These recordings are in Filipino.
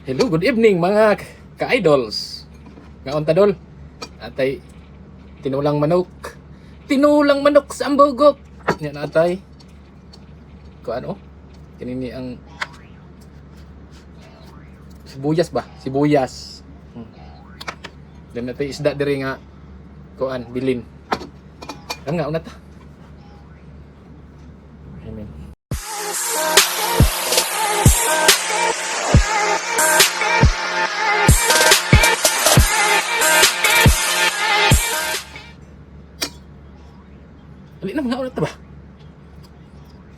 Hello, good evening mga ka-idols. Ngaon ta dol. Atay tinulang manok. Tinulang manok sa ambogok. Nya natay. Ko ano? Kinini ang sibuyas ba? Sibuyas. Dan natay isda diri nga kuan bilin. Ang nga una ta. Amen. Ali na mga ta ba?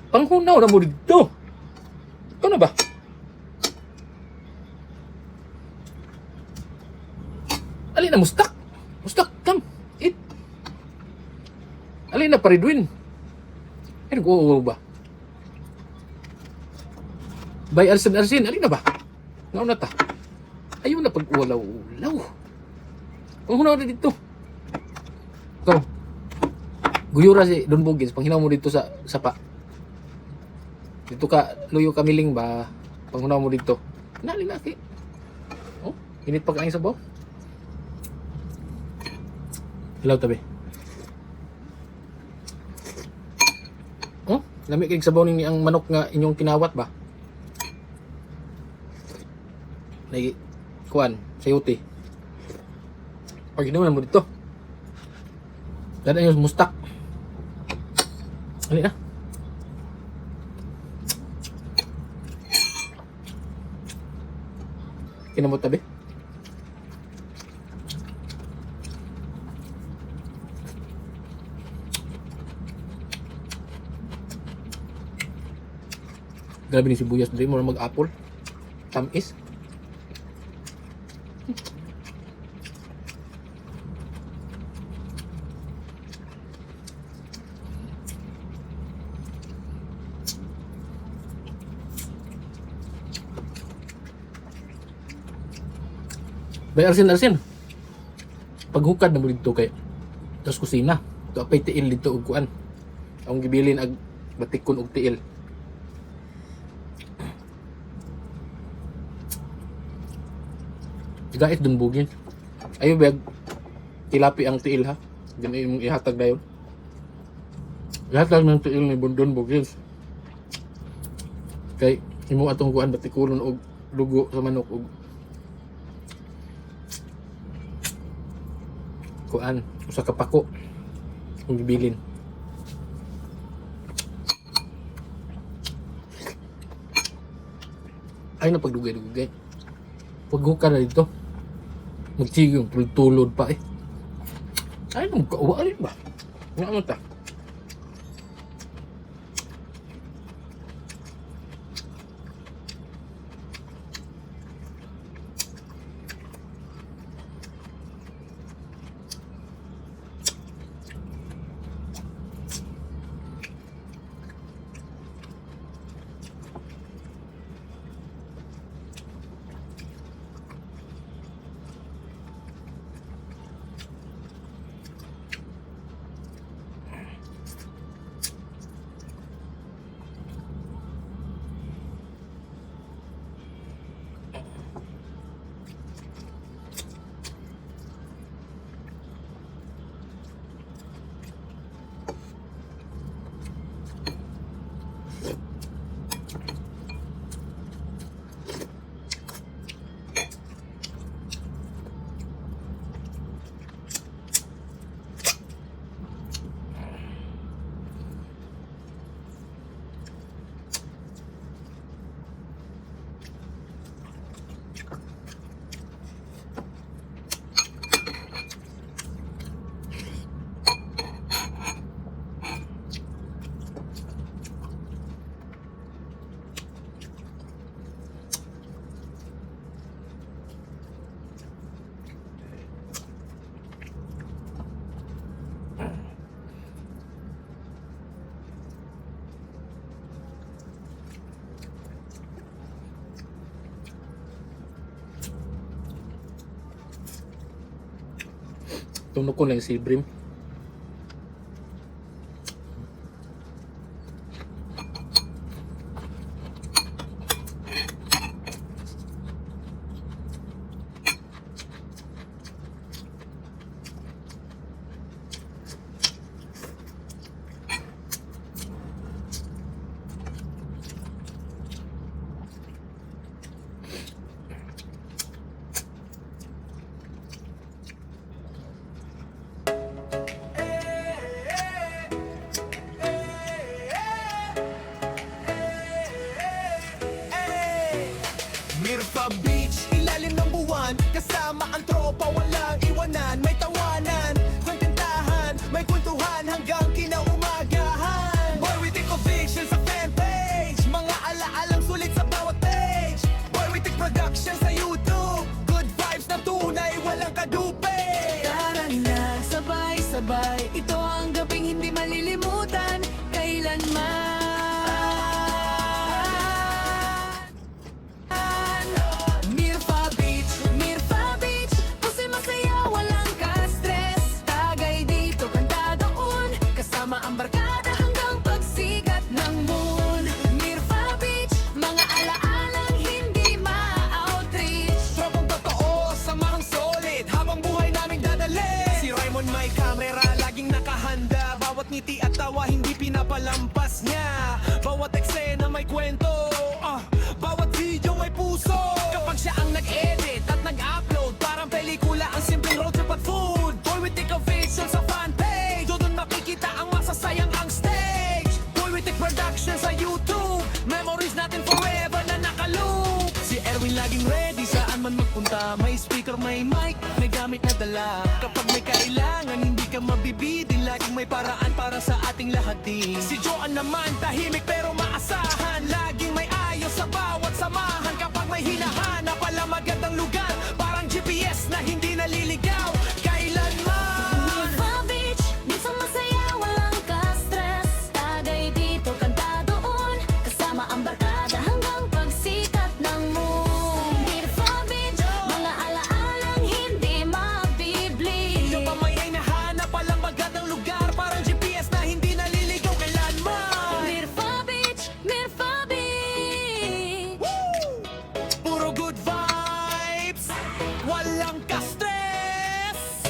Panghunaw na mo dito. Ikaw na ba? Ali na mustak. Mustak kam. It. Ali na paridwin. Ano ko ba? Bay arsin. Ali na ba? Ngaw na ta. Ayaw na pag-ulaw-ulaw. Panghunaw na dito. Ikaw. Guyura si Don Bugins, panghinaw mo dito sa sapa. Dito ka, luyo kamiling ba? Panghunaw mo dito. Nali laki. Oh, init pa kain sabaw. Hilaw tabi. Oh, lami kay sabaw ni ang manok nga inyong kinawat ba? Lagi kuan, sayuti. Pag ginawa mo dito. Dada yung mustak. Ali na. Kinamot tabi. Grabe ni sibuyas dito. Mura mag-apple. Tamis. Bay arsin. Paghukad na mo dito kay tas kusina. Ito apay tiil dito og kuan. Ang gibilin ag batikon og tiil. Gait Don Bugin. Ayo bag tilapi ang tiil ha. Dili imong ihatag dayon. Ihatag ng tiil ni Don Bugin. Kay imo atong kuan batikulon og lugo sa manok og kuan usa ka pako kung gibilin. Ay na pagdugay-dugay. Paghuka na dito. Magsigong tulod pa eh. Ay na magkauwa alin ba? Nga ta. Tunok ko lang si Brim. naman. Kasama ang tropa, walang iwanan. May tawanan, kontentahan, may kwentuhan hanggang kinaumagahan. Boy with the conviction sa fanpage, mga alaalang sulit sa bawat page. Boy with the production sa YouTube, good vibes na tunay, walang kadupe. Tara na, sabay-sabay, ito ang gabing hindi malilimutan kailanman. Mirfa Beach, kasi masaya, walang ka-stress. Tagay dito, kanta doon, kasama ang barkada hanggang pagsikat ng moon. Mirfa Beach, mga alaalang hindi ma-outreach. Tropang totoo, samahang solid, habang buhay naming dadali. Si Raymond may kamera, laging nakahanda. Bawat ngiti at tawa, hindi pinapalampas niya. Bawat eksena may kwento, bawat video may puso. Kapag siya ang nag-edit at nag-upload, parang pelikula ang simpleng road trip at food. Boy with the conviction sa fanpage, doon makikita ang masasayang ang stage. Boy with the production sa YouTube, memories natin forever na nakaloop. Si Erwin laging ready saan man magpunta. May speaker, may mic, may gamit na dala. Kapag may kailangan, hindi ka mabibidin. Laging may paraan para sa ating lahat din. Si Joan naman, tahimik pero maasahan. Laging may ayos sa bawat samahan. Kapag may hinahanap, pala magandang lugar. Parang GPS na hindi naliligaw kailanman. Mirfa Beach, minsan masaya, walang ka-stress. Tagay dito, kanta doon, kasama ang barkada hanggang pagsikat ng moon. Mirfa Beach, mga alaalang hindi mabibili. Yung pamay ay nahanap, palang magandang lugar. Parang GPS na hindi naliligaw kailanman. Mirfa Beach, Mirfa Beach. Puro good vibes, walang ka-stress.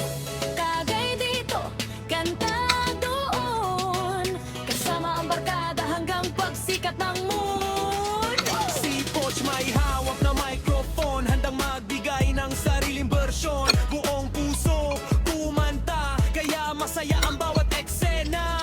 Tagay dito, kanta doon, kasama ang barkada hanggang pagsikat ng moon. Si Poch may hawak na microphone, handang magbigay ng sariling bersyon. Buong puso, kumanta, kaya masaya ang bawat eksena.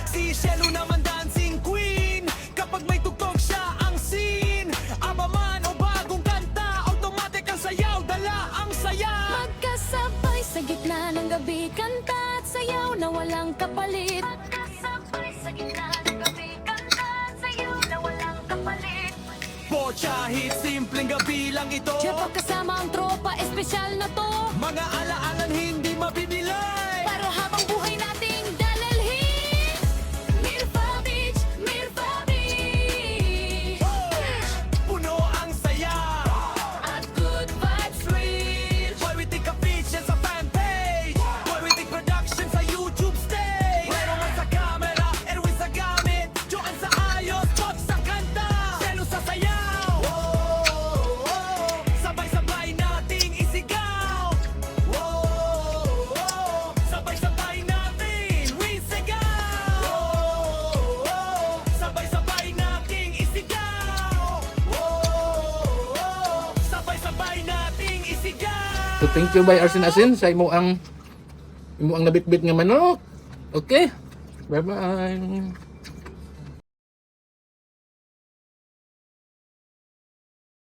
Si Shelo naman dancing queen, kapag may tugtog siya ang scene. Abaman o bagong kanta, automatic ang sayaw, dala ang saya. Magkasabay sa gitna ng gabi, kanta at sayaw na walang kapalit. Magkasabay sa gitna ng gabi, kanta at sayaw na walang kapalit. Pocha hit, simpleng gabi lang ito. Diyan pagkasama ang tropa, espesyal na to. Mga alaalan hindi mabibili. Para habang buhay nating dalalhin. Mirfa Beach, Mirfa Beach. Puno ang saya. At good vibes real. Boy with the conviction sa fanpage, Boy with the production sa YouTube stage. Meron sa camera, Erwin sa gamit, Joan sa ayos, Pop sa kanta, Shelo sa sayaw. Sabay-sabay nating isigaw. Sabay-sabay nating wisigaw. Sabay-sabay nating isigaw. Sabay-sabay nating isigaw. So thank you by Arsin Asin sa imo ang nabitbit nga manok. Okay? Bye-bye.